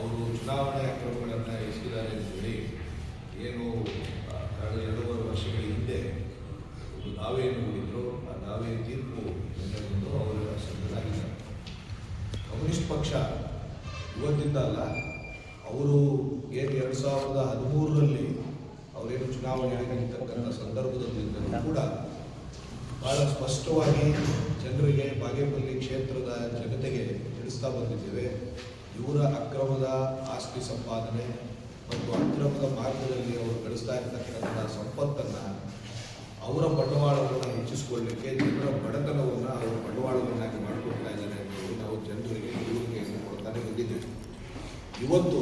ಅವರು ಚುನಾವಣೆ ಅಕ್ರಮಗಳನ್ನು ಎಸಗಿದ್ದಾರೆ ಅಂತೇಳಿ ಏನು ಕಳೆದ 2.5 ವರ್ಷಗಳ ಹಿಂದೆ ಒಂದು ದಾವೆಯನ್ನು ಹೂಡಿದ್ರು. ಆ ದಾವೆ ತೀರ್ಪು ಎಂದು ಅವರ ಸಂಘರಾಗಿದ್ದಾರೆ. ಕಮ್ಯುನಿಸ್ಟ್ ಪಕ್ಷ ಇವತ್ತಿಂದ ಅಲ್ಲ, ಅವರು ಏನು 2013ರಲ್ಲಿ ಅವರೇನು ಚುನಾವಣೆ ಆಗಿರ್ತಕ್ಕಂಥ ಸಂದರ್ಭದಲ್ಲಿದ್ದರೂ ಕೂಡ ಬಹಳ ಸ್ಪಷ್ಟವಾಗಿ ಜನರಿಗೆ, ಬಾಗೇಪಲ್ಲಿ ಕ್ಷೇತ್ರದ ಜನತೆಗೆ ತಿಳಿಸ್ತಾ ಬಂದಿದ್ದೇವೆ. ಇವರ ಅಕ್ರಮದ ಆಸ್ತಿ ಸಂಪಾದನೆ ಮತ್ತು ಅಕ್ರಮದ ಮಾರ್ಗದಲ್ಲಿ ಅವರು ಗಳಿಸ್ತಾ ಇರ್ತಕ್ಕಂಥ ಸಂಪತ್ತನ್ನು, ಅವರ ಬಂಡವಾಳವನ್ನು ಹೆಚ್ಚಿಸಿಕೊಳ್ಳಲಿಕ್ಕೆ ಜನರ ಬಡತನವನ್ನು ಅವರ ಬಂಡವಾಳವನ್ನಾಗಿ ಮಾಡಿಕೊಡ್ತಾ ಇದ್ದಾರೆ ಅಂತೇಳಿ ನಾವು ಜನರಿಗೆ ತಿಳುವಳಿಕೆಯನ್ನು ಕೊಡ್ತಾನೆ ಬಂದಿದ್ದೇವೆ. ಇವತ್ತು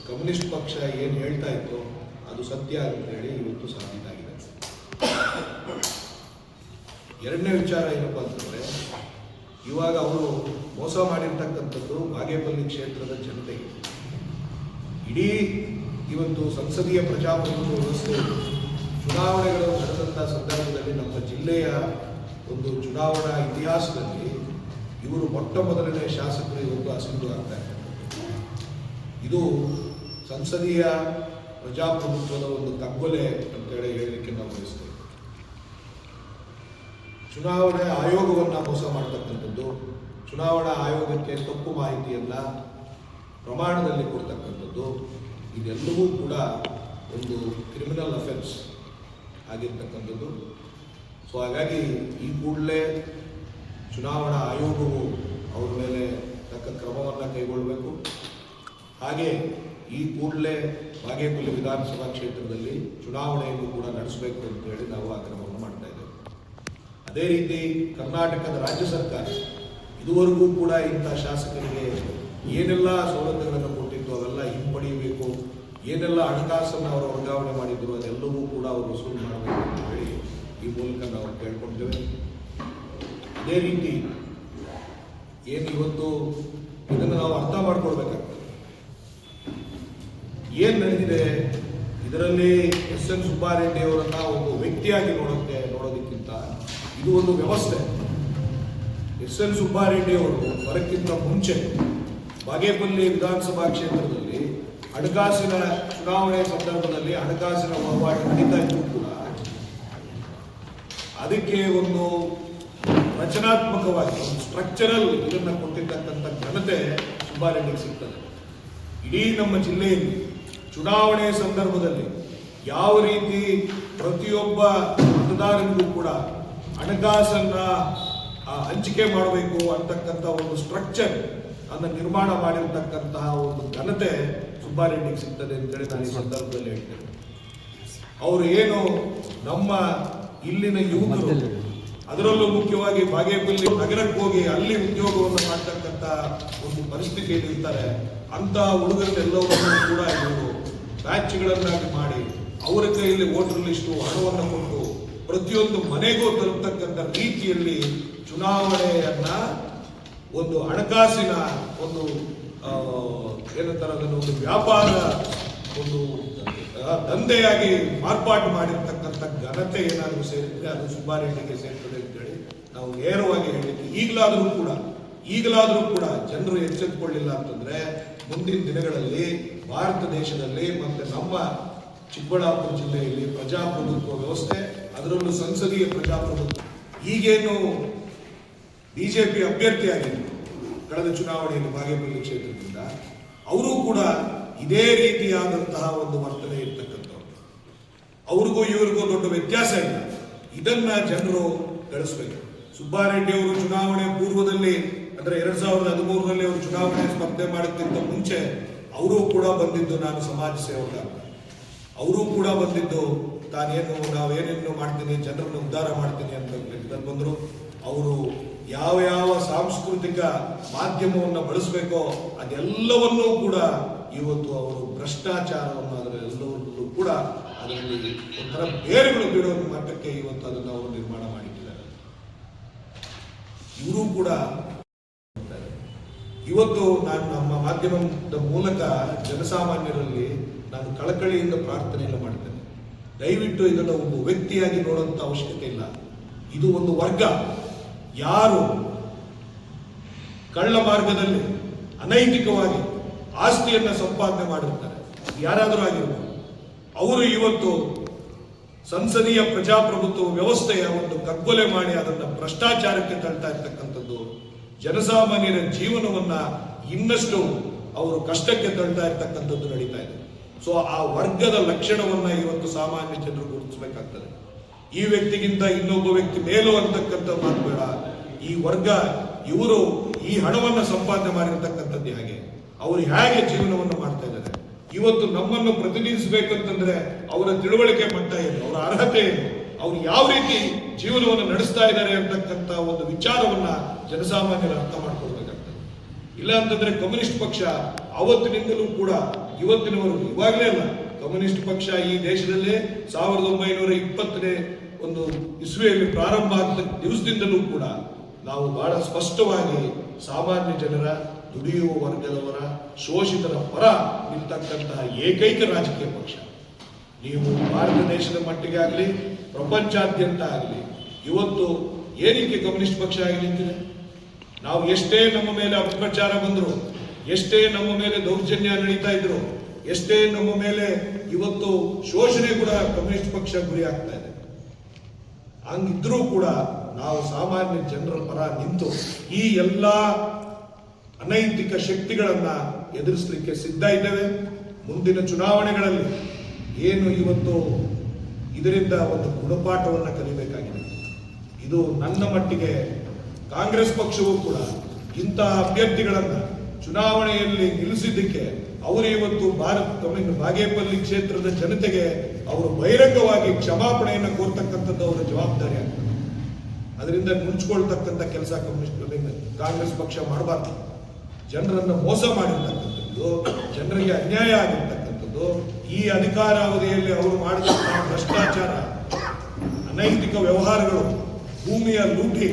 ಕಮ್ಯುನಿಸ್ಟ್ ಪಕ್ಷ ಏನು ಹೇಳ್ತಾ ಇತ್ತು ಅದು ಸತ್ಯ ಅಂತೇಳಿ ಇವತ್ತು ಸಾಬೀತಾಗಿದೆ. ಎರಡನೇ ವಿಚಾರ ಏನಪ್ಪ ಅಂತಂದರೆ, ಇವಾಗ ಅವರು ಮೋಸ ಮಾಡಿರ್ತಕ್ಕಂಥದ್ದು ಬಾಗೇಪಲ್ಲಿ ಕ್ಷೇತ್ರದ ಜನತೆಗೆ. ಇಡೀ ಇವತ್ತು ಸಂಸದೀಯ ಪ್ರಜಾಪ್ರಭುತ್ವ ವ್ಯವಸ್ಥೆ ಚುನಾವಣೆಗಳು ನಡೆದಂಥ ಸಂದರ್ಭದಲ್ಲಿ ನಮ್ಮ ಜಿಲ್ಲೆಯ ಒಂದು ಚುನಾವಣಾ ಇತಿಹಾಸದಲ್ಲಿ ಇವರು ಮೊಟ್ಟ ಮೊದಲನೇ ಶಾಸಕರು ಇವತ್ತು ಅಸಿಂಧು ಆಗ್ತಾರೆ. ಇದು ಸಂಸದೀಯ ಪ್ರಜಾಪ್ರಭುತ್ವದ ಒಂದು ತಗ್ಗೊಲೆ ಅಂತೇಳಿ ಹೇಳಲಿಕ್ಕೆ ನಾವು ಬಯಸ್ತೇವೆ. ಚುನಾವಣೆ ಆಯೋಗವನ್ನು ಮೋಸ ಮಾಡತಕ್ಕಂಥದ್ದು, ಚುನಾವಣಾ ಆಯೋಗಕ್ಕೆ ತಪ್ಪು ಮಾಹಿತಿಯನ್ನು ಪ್ರಮಾಣದಲ್ಲಿ ಕೊಡ್ತಕ್ಕಂಥದ್ದು, ಇದೆಲ್ಲವೂ ಕೂಡ ಒಂದು ಕ್ರಿಮಿನಲ್ ಅಫೆನ್ಸ್ ಆಗಿರ್ತಕ್ಕಂಥದ್ದು. ಸೊ ಹಾಗಾಗಿ ಈ ಕೂಡಲೇ ಚುನಾವಣಾ ಆಯೋಗವು ಅವ್ರ ಮೇಲೆ ತಕ್ಕ ಕ್ರಮವನ್ನು ಕೈಗೊಳ್ಳಬೇಕು. ಹಾಗೆ ಈ ಕೂಡಲೇ ಬಾಗೇಪಲ್ಲಿ ವಿಧಾನಸಭಾ ಕ್ಷೇತ್ರದಲ್ಲಿ ಚುನಾವಣೆಯನ್ನು ಕೂಡ ನಡೆಸಬೇಕು ಅಂತೇಳಿ ನಾವು ಆಗ್ರಹವನ್ನು ಮಾಡ್ತಾ ಇದ್ದೇವೆ. ಅದೇ ರೀತಿ ಕರ್ನಾಟಕದ ರಾಜ್ಯ ಸರ್ಕಾರ ಇದುವರೆಗೂ ಕೂಡ ಇಂಥ ಶಾಸಕರಿಗೆ ಏನೆಲ್ಲ ಸೌಲಭ್ಯಗಳನ್ನು ಕೊಟ್ಟಿತ್ತು ಅವೆಲ್ಲ ಹಿಂಪಡೆಯಬೇಕು, ಏನೆಲ್ಲ ಹಣಕಾಸನ್ನು ಅವರು ವರ್ಗಾವಣೆ ಮಾಡಿದ್ರು ಅದೆಲ್ಲವೂ ಕೂಡ ಅವರು ವಸೂಲು ಮಾಡಬೇಕು ಅಂತ ಹೇಳಿ ಈ ಮೂಲಕ ನಾವು ಕೇಳ್ಕೊಳ್ತೇವೆ. ಅದೇ ರೀತಿ ಏನು ಇವತ್ತು ಇದನ್ನು ನಾವು ಅರ್ಥ ಮಾಡ್ಕೊಳ್ಬೇಕಾಗ್ತದೆ. ಏನು ನಡೆದಿದೆ ಇದರಲ್ಲಿ ಎಸ್.ಎನ್. ಸುಬ್ಬಾರೆಡ್ಡಿ ಅವರನ್ನ ಒಂದು ವ್ಯಕ್ತಿಯಾಗಿ ನೋಡೋದಕ್ಕಿಂತ ಇದು ಒಂದು ವ್ಯವಸ್ಥೆ. ಎಸ್.ಎನ್. ಸುಬ್ಬಾರೆಡ್ಡಿ ಅವರು ಬರೋಕ್ಕಿಂತ ಮುಂಚೆ ಬಾಗೇಪಲ್ಲಿ ವಿಧಾನಸಭಾ ಕ್ಷೇತ್ರದಲ್ಲಿ ಹಣಕಾಸಿನ ಚುನಾವಣೆ ಸಂದರ್ಭದಲ್ಲಿ ಹಣಕಾಸಿನ ವಹಿವಾಟು ನಡೀತಾ ಇದ್ದು ಕೂಡ ಅದಕ್ಕೆ ಒಂದು ರಚನಾತ್ಮಕವಾಗಿ ಒಂದು ಸ್ಟ್ರಕ್ಚರಲ್ ಇದನ್ನು ಕೊಟ್ಟಿರ್ತಕ್ಕಂಥ ಘನತೆ ಸುಬ್ಬಾರೆಡ್ಡಿಗೆ ಸಿಗ್ತದೆ. ಇಡೀ ನಮ್ಮ ಜಿಲ್ಲೆಯಲ್ಲಿ ಚುನಾವಣೆ ಸಂದರ್ಭದಲ್ಲಿ ಯಾವ ರೀತಿ ಪ್ರತಿಯೊಬ್ಬ ಮತದಾರನಿಗೂ ಕೂಡ ಹಣಕಾಸನ್ನ ಹಂಚಿಕೆ ಮಾಡಬೇಕು ಅಂತಕ್ಕಂಥ ಒಂದು ಸ್ಟ್ರಕ್ಚರ್ ಅನ್ನು ನಿರ್ಮಾಣ ಮಾಡಿರ್ತಕ್ಕಂತಹ ಒಂದು ಘನತೆ ಸುಬ್ಬಾರೆಡ್ಡಿಗೆ ಸಿಗ್ತದೆ ಅಂತೇಳಿ ನಾನು ಈ ಸಂದರ್ಭದಲ್ಲಿ ಹೇಳ್ತೇನೆ. ಅವರು ಏನು ನಮ್ಮ ಇಲ್ಲಿನ ಯುವಕರು, ಅದರಲ್ಲೂ ಮುಖ್ಯವಾಗಿ ಬಾಗೇಪಲ್ಲಿ ನಗರಕ್ಕೆ ಹೋಗಿ ಅಲ್ಲಿ ಉದ್ಯೋಗವನ್ನು ಮಾಡ್ತಕ್ಕಂಥ ಒಂದು ಪರಿಸ್ಥಿತಿಯಲ್ಲಿ ಇರ್ತಾರೆ. ಅಂತ ಹುಡುಗರನ್ನೆಲ್ಲವನ್ನೂ ಕೂಡ ಇವರು ಬ್ಯಾಚ್ಗಳನ್ನಾಗಿ ಮಾಡಿ ಅವರ ಕೈಯಲ್ಲಿ ವೋಟರ್ ಲಿಸ್ಟು ಹಣವನ್ನು ಕೊಟ್ಟು ಪ್ರತಿಯೊಂದು ಮನೆಗೂ ತಲುಪತಕ್ಕಂಥ ರೀತಿಯಲ್ಲಿ ಚುನಾವಣೆಯನ್ನ ಒಂದು ಹಣಕಾಸಿನ ಒಂದು ಏನಂತಾರೆ ಅದನ್ನು ಒಂದು ವ್ಯಾಪಾರ ಒಂದು ದಂಧೆಯಾಗಿ ಮಾರ್ಪಾಟು ಮಾಡಿರ್ತಕ್ಕಂಥ ಘನತೆ ಏನಾದರೂ ಸೇರಿದ್ರೆ ಅದು ಸುಬ್ಬಾರೆಡ್ಡಿಗೆ ಸೇರ್ತದೆ ಅಂತೇಳಿ ನಾವು ನೇರವಾಗಿ ಹೇಳಲಿಕ್ಕೆ ಈಗಲಾದರೂ ಕೂಡ ಜನರು ಎಚ್ಚೆತ್ತುಕೊಳ್ಳಿಲ್ಲ ಅಂತಂದ್ರೆ ಮುಂದಿನ ದಿನಗಳಲ್ಲಿ ಭಾರತ ದೇಶದಲ್ಲಿ ಮತ್ತೆ ನಮ್ಮ ಚಿಕ್ಕಬಳ್ಳಾಪುರ ಜಿಲ್ಲೆಯಲ್ಲಿ ಪ್ರಜಾಪ್ರಭುತ್ವ ವ್ಯವಸ್ಥೆ, ಅದರಲ್ಲೂ ಸಂಸದೀಯ ಪ್ರಜಾಪ್ರಭುತ್ವ, ಈಗೇನು ಬಿಜೆಪಿ ಅಭ್ಯರ್ಥಿಯಾಗಿದ್ರು ಕಳೆದ ಚುನಾವಣೆಯಲ್ಲಿ ಬಾಗೇಪಲ್ಲಿ ಕ್ಷೇತ್ರದಿಂದ, ಅವರು ಕೂಡ ಇದೇ ರೀತಿಯಾದಂತಹ ಒಂದು ವರ್ತನೆ ಇರ್ತಕ್ಕಂಥವ್ರು. ಅವ್ರಿಗೂ ಇವ್ರಿಗೂ ದೊಡ್ಡ ವ್ಯತ್ಯಾಸ ಇಲ್ಲ. ಇದನ್ನ ಜನರು ಗಳಿಸ್ಬೇಕು. ಸುಬ್ಬಾರೆಡ್ಡಿ ಅವರು ಚುನಾವಣೆ ಪೂರ್ವದಲ್ಲಿ ಅಂದ್ರೆ 2013ರಲ್ಲಿ ಅವರು ಚುನಾವಣೆ ಸ್ಪರ್ಧೆ ಮಾಡೋಕ್ಕಿಂತ ಮುಂಚೆ ಅವರು ಕೂಡ ಬಂದಿದ್ದು ನಾನು ಸಮಾಜ ಸೇವಕ, ಅವರು ಕೂಡ ಬಂದಿದ್ದು ನಾವೇನೇನು ಮಾಡ್ತೀನಿ, ಜನರನ್ನು ಉದ್ಧಾರ ಮಾಡ್ತೀನಿ ಅಂತ ಬಂದರು. ಅವರು ಯಾವ ಸಾಂಸ್ಕೃತಿಕ ಮಾಧ್ಯಮವನ್ನು ಬಳಸಬೇಕೋ ಅದೆಲ್ಲವನ್ನೂ ಕೂಡ ಇವತ್ತು ಅವರು ಭ್ರಷ್ಟಾಚಾರವನ್ನು ಅದರೆಲ್ಲವನ್ನೂ ಕೂಡ ಅದರಲ್ಲಿ ಒಂಥರ ಬೇರುಗಳು ಬಿಡೋ ಮಟ್ಟಕ್ಕೆ ಇವತ್ತು ಅದನ್ನು ಅವರು ನಿರ್ಮಾಣ ಮಾಡಿಟ್ಟಿದ್ದಾರೆ. ಇವರು ಕೂಡ ಇವತ್ತು ನಾನು ನಮ್ಮ ಮಾಧ್ಯಮದ ಮೂಲಕ ಜನಸಾಮಾನ್ಯರಲ್ಲಿ ನಾನು ಕಳಕಳಿಯಿಂದ ಪ್ರಾರ್ಥನೆಯನ್ನು ಮಾಡ್ತೇನೆ. ದಯವಿಟ್ಟು ಇದನ್ನು ಒಬ್ಬ ವ್ಯಕ್ತಿಯಾಗಿ ನೋಡುವಂತ ಅವಶ್ಯಕತೆ ಇಲ್ಲ. ಇದು ಒಂದು ವರ್ಗ. ಯಾರು ಕಳ್ಳ ಮಾರ್ಗದಲ್ಲಿ ಅನೈತಿಕವಾಗಿ ಆಸ್ತಿಯನ್ನ ಸಂಪಾದನೆ ಮಾಡಿರ್ತಾರೆ, ಯಾರಾದರೂ ಆಗಿರ್ಬೋದು, ಅವರು ಇವತ್ತು ಸಂಸದೀಯ ಪ್ರಜಾಪ್ರಭುತ್ವ ವ್ಯವಸ್ಥೆಯ ಒಂದು ಕಗ್ಗೊಲೆ ಮಾಡಿ ಅದನ್ನ ಭ್ರಷ್ಟಾಚಾರಕ್ಕೆ ತಳ್ತಾ ಇರ್ತಕ್ಕಂಥದ್ದು, ಜನಸಾಮಾನ್ಯರ ಜೀವನವನ್ನ ಇನ್ನಷ್ಟು ಅವರು ಕಷ್ಟಕ್ಕೆ ತಳ್ತಾ ಇರ್ತಕ್ಕಂಥದ್ದು ನಡೀತಾ ಇದೆ. ಸೊ ಆ ವರ್ಗದ ಲಕ್ಷಣವನ್ನ ಇವತ್ತು ಸಾಮಾನ್ಯ ಜನರು ಗುರುತಿಸಬೇಕಾಗ್ತದೆ. ಈ ವ್ಯಕ್ತಿಗಿಂತ ಇನ್ನೊಬ್ಬ ವ್ಯಕ್ತಿ ಮೇಲು ಅಂತಕ್ಕಂಥ ಮಾತು ಬೇಡ. ಈ ವರ್ಗ ಇವರು ಈ ಹಣವನ್ನ ಸಂಪಾದನೆ ಮಾಡಿರ್ತಕ್ಕಂಥದ್ದು ಹಾಗೆ, ಅವರು ಹೇಗೆ ಜೀವನವನ್ನು ಮಾಡ್ತಾ ಇದ್ದಾರೆ, ಇವತ್ತು ನಮ್ಮನ್ನು ಪ್ರತಿನಿಧಿಸಬೇಕಂತಂದ್ರೆ ಅವರ ತಿಳುವಳಿಕೆ ಮಟ್ಟ ಏನು, ಅವರ ಅರ್ಹತೆ ಏನು, ಅವ್ರು ಯಾವ ರೀತಿ ಜೀವನವನ್ನು ನಡೆಸ್ತಾ ಇದ್ದಾರೆ ಅಂತಕ್ಕಂಥ ಒಂದು ವಿಚಾರವನ್ನ ಜನಸಾಮಾನ್ಯರು ಅರ್ಥ ಮಾಡ್ಕೊಳ್ಬೇಕಾಗ್ತದೆ. ಇಲ್ಲ ಅಂತಂದ್ರೆ ಕಮ್ಯುನಿಸ್ಟ್ ಪಕ್ಷ ಅವತ್ತಿನಿಂದಲೂ ಕೂಡ ಇವತ್ತಿನವರೆಗೂ, ಇವಾಗಲೇ ಅಲ್ಲ, ಕಮ್ಯುನಿಸ್ಟ್ ಪಕ್ಷ ಈ ದೇಶದಲ್ಲೇ 1920ನೇ ಒಂದು ಇಸ್ವಿಯಲ್ಲಿ ಪ್ರಾರಂಭ ಆದ ದಿವಸದಿಂದಲೂ ಕೂಡ ನಾವು ಬಹಳ ಸ್ಪಷ್ಟವಾಗಿ ಸಾಮಾನ್ಯ ಜನರ, ದುಡಿಯುವ ವರ್ಗದವರ, ಶೋಷಿತರ ಪರ ನಿಲ್ತಕ್ಕಂತಹ ಏಕೈಕ ರಾಜಕೀಯ ಪಕ್ಷ. ನೀವು ಭಾರತ ದೇಶದ ಮಟ್ಟಿಗೆ ಆಗಲಿ, ಪ್ರಪಂಚಾದ್ಯಂತ ಆಗಲಿ, ಇವತ್ತು ಏನಕ್ಕೆ ಕಮ್ಯುನಿಸ್ಟ್ ಪಕ್ಷ ಆಗಿ ನಿಂತಿದೆ? ನಾವು ಎಷ್ಟೇ ನಮ್ಮ ಮೇಲೆ ಅಪಪ್ರಚಾರ ಬಂದರು, ಎಷ್ಟೇ ನಮ್ಮ ಮೇಲೆ ದೌರ್ಜನ್ಯ ನಡೀತಾ ಇದ್ರು, ಎಷ್ಟೇ ನಮ್ಮ ಮೇಲೆ ಇವತ್ತು ಶೋಷಣೆ ಕೂಡ ಕಮ್ಯುನಿಸ್ಟ್ ಪಕ್ಷ ಗುರಿ ಆಗ್ತಾ ಇದೆ, ಹಂಗಿದ್ರೂ ಕೂಡ ನಾವು ಸಾಮಾನ್ಯ ಜನರ ಪರ ನಿಂತು ಈ ಎಲ್ಲ ಅನೈತಿಕ ಶಕ್ತಿಗಳನ್ನ ಎದುರಿಸಲಿಕ್ಕೆ ಸಿದ್ಧ ಇದ್ದೇವೆ. ಮುಂದಿನ ಚುನಾವಣೆಗಳಲ್ಲಿ ಏನು ಇವತ್ತು ಇದರಿಂದ ಒಂದು ಗುಣಪಾಠವನ್ನು ಕಲಿಬೇಕಾಗಿದೆ. ಇದು ನನ್ನ ಮಟ್ಟಿಗೆ ಕಾಂಗ್ರೆಸ್ ಪಕ್ಷವೂ ಕೂಡ ಇಂತಹ ಅಭ್ಯರ್ಥಿಗಳನ್ನ ಚುನಾವಣೆಯಲ್ಲಿ ನಿಲ್ಲಿಸಿದ್ದಕ್ಕೆ ಅವರು ಇವತ್ತು ಬಾಗೇಪಲ್ಲಿ ಕ್ಷೇತ್ರದ ಜನತೆಗೆ ಅವರು ಬಹಿರಂಗವಾಗಿ ಕ್ಷಮಾಪಣೆಯನ್ನು ಕೋರ್ತಕ್ಕಂಥದ್ದು ಅವರ ಜವಾಬ್ದಾರಿ ಆಗ್ತದೆ. ಅದರಿಂದ ನುಂಚ್ಕೊಳ್ತಕ್ಕಂಥ ಕೆಲಸ ಕಾಂಗ್ರೆಸ್ ಪಕ್ಷ ಮಾಡಬಾರ್ದು. ಜನರನ್ನು ಮೋಸ ಮಾಡಿರ್ತಕ್ಕಂಥದ್ದು, ಜನರಿಗೆ ಅನ್ಯಾಯ ಆಗಿರ್ತಕ್ಕಂಥದ್ದು, ಈ ಅಧಿಕಾರಾವಧಿಯಲ್ಲಿ ಅವರು ಮಾಡಿದಂತಹ ಭ್ರಷ್ಟಾಚಾರ, ಅನೈತಿಕ ವ್ಯವಹಾರಗಳು, ಭೂಮಿಯ ಲೂಟಿ,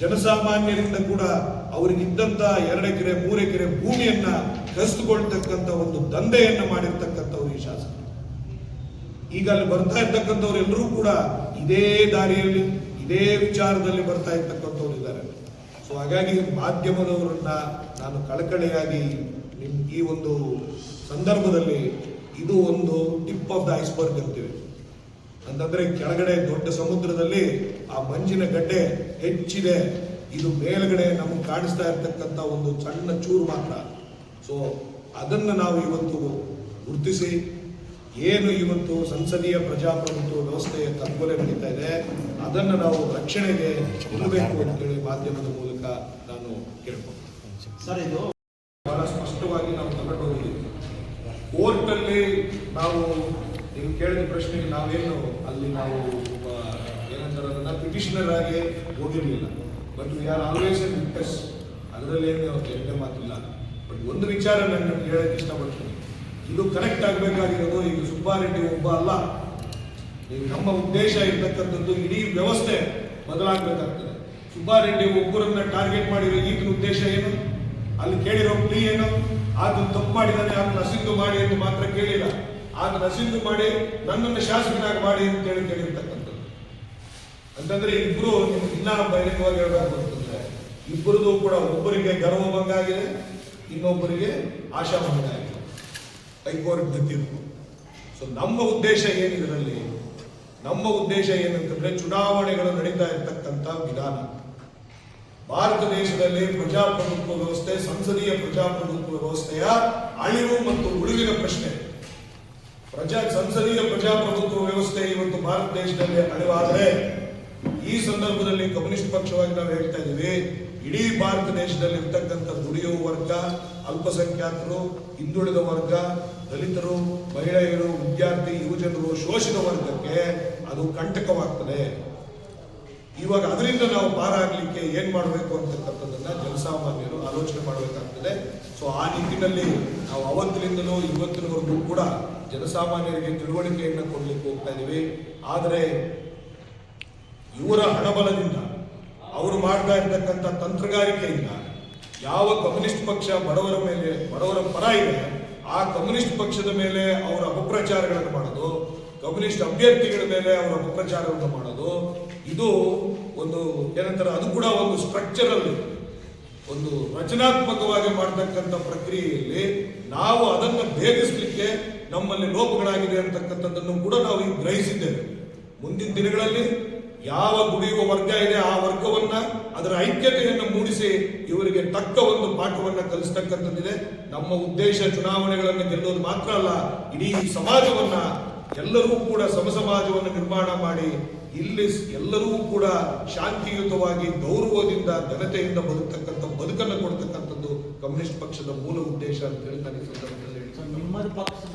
ಜನಸಾಮಾನ್ಯರಿಂದ ಕೂಡ ಅವರಿಗಿದ್ದಂತ 2 ಎಕರೆ 3 ಎಕರೆ ಭೂಮಿಯನ್ನ ಕಸಿದುಕೊಳ್ತಕ್ಕಂಥ ಒಂದು ದಂಧೆಯನ್ನ ಮಾಡಿರ್ತಕ್ಕಂಥವ್ರು ಈ ಶಾಸಕರು. ಈಗ ಅಲ್ಲಿ ಬರ್ತಾ ಇರ್ತಕ್ಕಂಥವ್ರು ಎಲ್ಲರೂ ಕೂಡ ಇದೇ ದಾರಿಯಲ್ಲಿ, ಇದೇ ವಿಚಾರದಲ್ಲಿ ಬರ್ತಾ ಇರ್ತಕ್ಕಂಥವ್ರು ಇದ್ದಾರೆ. ಸೊ ಹಾಗಾಗಿ ಮಾಧ್ಯಮದವರನ್ನ ನಾನು ಕಳಕಳಿಯಾಗಿ ಈ ಒಂದು ಸಂದರ್ಭದಲ್ಲಿ, ಇದು ಒಂದು ಟಿಪ್ ಆಫ್ ದ ಐಸ್ಬರ್ಗ್ ಅಂತೀವಿ. ಅಂತಂದ್ರೆ ಕೆಳಗಡೆ ದೊಡ್ಡ ಸಮುದ್ರದಲ್ಲಿ ಆ ಮಂಜಿನ ಗಡ್ಡೆ ಹೆಚ್ಚಿದೆ, ಇದು ಮೇಲ್ಗಡೆ ನಮಗೆ ಕಾಣಿಸ್ತಾ ಇರ್ತಕ್ಕಂಥ ಒಂದು ಸಣ್ಣ ಚೂರು ಮಾತ್ರ. ಸೊ ಅದನ್ನು ನಾವು ಇವತ್ತು ಗುರುತಿಸಿ, ಏನು ಇವತ್ತು ಸಂಸದೀಯ ಪ್ರಜಾಪ್ರಭುತ್ವ ವ್ಯವಸ್ಥೆಯ ಕಗ್ಗೊಲೆ ನಡೀತಾ ಇದೆ, ಅದನ್ನು ನಾವು ರಕ್ಷಣೆಗೆ ಇರಬೇಕು ಅಂತೇಳಿ ಮಾಧ್ಯಮದ ಮೂಲಕ ನಾನು ಕೇಳ್ಕೊಂಡೆ. ಸರ್, ಇದು ಬಹಳ ಸ್ಪಷ್ಟವಾಗಿ ನಾವು ತಗೊಂಡು ಹೋಗಿದ್ದೀವಿ. ಕೋರ್ಟಲ್ಲಿ ನಾವು ನೀವು ಕೇಳಿದ ಪ್ರಶ್ನೆಗೆ ನಾವೇನು ಅಲ್ಲಿ ನಾವು ಏನಂತಾರೆ ಅದನ್ನ ಪಿಟಿಷನರ್ ಆಗಿ ಹೋಗಿರಲಿಲ್ಲ. But we are always a witness, ಅದರಲ್ಲೇನು ಎರಡನೇ ಮಾತಿಲ್ಲ. ಬಟ್ ಒಂದು ವಿಚಾರ ನಾನು ಹೇಳಕ್ಕೆ ಇಷ್ಟಪಡ್ತೀನಿ, ಇದು ಕನೆಕ್ಟ್ ಆಗಬೇಕಾಗಿರೋದು ಈಗ ಸುಬ್ಬಾರೆಡ್ಡಿ ಒಬ್ಬ ಅಲ್ಲ. ಈಗ ನಮ್ಮ ಉದ್ದೇಶ ಇರ್ತಕ್ಕಂಥದ್ದು ಇಡೀ ವ್ಯವಸ್ಥೆ ಬದಲಾಗಬೇಕಾಗ್ತದೆ. ಸುಬ್ಬಾರೆಡ್ಡಿ ಒಬ್ಬರನ್ನ ಟಾರ್ಗೆಟ್ ಮಾಡಿರೋ ಈಗಿನ ಉದ್ದೇಶ ಏನು? ಅಲ್ಲಿ ಕೇಳಿರೋ ಪ್ಲೀ ಏನು? ಆತನ ತಪ್ಪು ಮಾಡಿದಾನೆ, ಆತನ ಅಸಿಂಧು ಮಾಡಿ ಅಂತ ಮಾತ್ರ ಕೇಳಿಲ್ಲ, ಆತನ ಅಸಿಂಧು ಮಾಡಿ ನನ್ನನ್ನು ಶಾಸಕನಾಗಿ ಮಾಡಿ ಅಂತ ಕೇಳಿರ್ತಕ್ಕಂಥದ್ದು. ಅಂತಂದ್ರೆ ಇಬ್ರು ನಿಮ್ಗೆ ಇನ್ನ ಬಹಿರಂಗವಾಗಿ ಹೇಳಬೇಕು ಅಂತಂದ್ರೆ, ಇಬ್ಬರದು ಕೂಡ ಒಬ್ಬರಿಗೆ ಗರ್ವಭಂಗ ಆಗಿದೆ, ಇನ್ನೊಬ್ಬರಿಗೆ ಆಶಾಭಂಗ ಆಗಿದೆ, ಹೈಕೋರ್ಟ್ ತೀರ್ಪು. ಸೊ ನಮ್ಮ ಉದ್ದೇಶ ಏನಿದರಲ್ಲಿ, ನಮ್ಮ ಉದ್ದೇಶ ಏನಂತಂದ್ರೆ ಚುನಾವಣೆಗಳು ನಡೀತಾ ಇರ್ತಕ್ಕಂಥ ವಿಧಾನ, ಭಾರತ ದೇಶದಲ್ಲಿ ಪ್ರಜಾಪ್ರಭುತ್ವ ವ್ಯವಸ್ಥೆ, ಸಂಸದೀಯ ಪ್ರಜಾಪ್ರಭುತ್ವ ವ್ಯವಸ್ಥೆಯ ಅಳಿವು ಮತ್ತು ಉಳಿವಿನ ಪ್ರಶ್ನೆ. ಸಂಸದೀಯ ಪ್ರಜಾಪ್ರಭುತ್ವ ವ್ಯವಸ್ಥೆ ಇವತ್ತು ಭಾರತ ದೇಶದಲ್ಲಿ ಅಳಿವಾದರೆ, ಈ ಸಂದರ್ಭದಲ್ಲಿ ಕಮ್ಯುನಿಸ್ಟ್ ಪಕ್ಷವಾಗಿ ನಾವು ಹೇಳ್ತಾ ಇದ್ದೀವಿ, ಇಡೀ ಭಾರತ ದೇಶದಲ್ಲಿ ಇರ್ತಕ್ಕಂಥ ದುಡಿಯುವ ವರ್ಗ, ಅಲ್ಪಸಂಖ್ಯಾತರು, ಹಿಂದುಳಿದ ವರ್ಗ, ದಲಿತರು, ಮಹಿಳೆಯರು, ವಿದ್ಯಾರ್ಥಿ, ಯುವಜನರು, ಶೋಷಿತ ವರ್ಗಕ್ಕೆ ಅದು ಕಂಟಕವಾಗ್ತದೆ. ಇವಾಗ ಅದರಿಂದ ನಾವು ಪಾರಾಗಲಿಕ್ಕೆ ಏನ್ ಮಾಡಬೇಕು ಅಂತಕ್ಕಂಥದ್ದನ್ನ ಜನಸಾಮಾನ್ಯರು ಆಲೋಚನೆ ಮಾಡಬೇಕಾಗ್ತದೆ. ಸೊ ಆ ನಿಟ್ಟಿನಲ್ಲಿ ನಾವು ಅವತ್ತಿನಿಂದಲೂ ಇವತ್ತಿನವರೆಗೂ ಕೂಡ ಜನಸಾಮಾನ್ಯರಿಗೆ ತಿಳುವಳಿಕೆಯನ್ನು ಕೊಡ್ಲಿಕ್ಕೆ ಹೋಗ್ತಾ ಇದೀವಿ. ಆದರೆ ಇವರ ಹಣಬಲದಿಂದ, ಅವರು ಮಾಡ್ತಾ ಇರ್ತಕ್ಕಂಥ ತಂತ್ರಗಾರಿಕೆಯಿಂದ ಯಾವ ಕಮ್ಯುನಿಸ್ಟ್ ಪಕ್ಷ ಬಡವರ ಮೇಲೆ, ಬಡವರ ಪರ ಇದೆ, ಆ ಕಮ್ಯುನಿಸ್ಟ್ ಪಕ್ಷದ ಮೇಲೆ ಅವರ ಅಪಪ್ರಚಾರಗಳನ್ನು ಮಾಡೋದು, ಕಮ್ಯುನಿಸ್ಟ್ ಅಭ್ಯರ್ಥಿಗಳ ಮೇಲೆ ಅವರ ಅಪಪ್ರಚಾರವನ್ನು ಮಾಡೋದು, ಇದು ಒಂದು ಏನಂತಾರೆ, ಅದು ಕೂಡ ಒಂದು ಸ್ಟ್ರಕ್ಚರಲ್ ಒಂದು ರಚನಾತ್ಮಕವಾಗಿ ಮಾಡತಕ್ಕಂಥ ಪ್ರಕ್ರಿಯೆಯಲ್ಲಿ ನಾವು ಅದನ್ನು ಭೇದಿಸಲಿಕ್ಕೆ ನಮ್ಮಲ್ಲಿ ಲೋಪಗಳಾಗಿದೆ ಅಂತಕ್ಕಂಥದ್ದನ್ನು ಕೂಡ ನಾವು ಈಗ ಗ್ರಹಿಸಿದ್ದೇವೆ. ಮುಂದಿನ ದಿನಗಳಲ್ಲಿ ಯಾವ ದುಡಿಯುವ ವರ್ಗ ಇದೆ ಆ ವರ್ಗವನ್ನ ಅದರ ಐಕ್ಯತೆಯನ್ನು ಮೂಡಿಸಿ ಇವರಿಗೆ ತಕ್ಕ ಒಂದು ಪಾಠವನ್ನ ಕಲಿಸ್ತಕ್ಕಂಥದ್ದಿದೆ. ನಮ್ಮ ಉದ್ದೇಶ ಚುನಾವಣೆಗಳನ್ನು ಗೆಲ್ಲೋದು ಮಾತ್ರ ಅಲ್ಲ, ಇಡೀ ಸಮಾಜವನ್ನ ಎಲ್ಲರೂ ಕೂಡ ಸಮಸಮಾಜವನ್ನು ನಿರ್ಮಾಣ ಮಾಡಿ ಇಲ್ಲಿ ಎಲ್ಲರೂ ಕೂಡ ಶಾಂತಿಯುತವಾಗಿ ಗೌರವದಿಂದ ಘನತೆಯಿಂದ ಬದುಕತಕ್ಕಂಥ ಬದುಕನ್ನು ಕೊಡ್ತಕ್ಕಂಥದ್ದು ಕಮ್ಯುನಿಸ್ಟ್ ಪಕ್ಷದ ಮೂಲ ಉದ್ದೇಶ ಅಂತ ಹೇಳಿ ನಾನು ಈ ಸಂದರ್ಭದಲ್ಲಿ ನಿಮ್ಮದು ಪಕ್ಷದ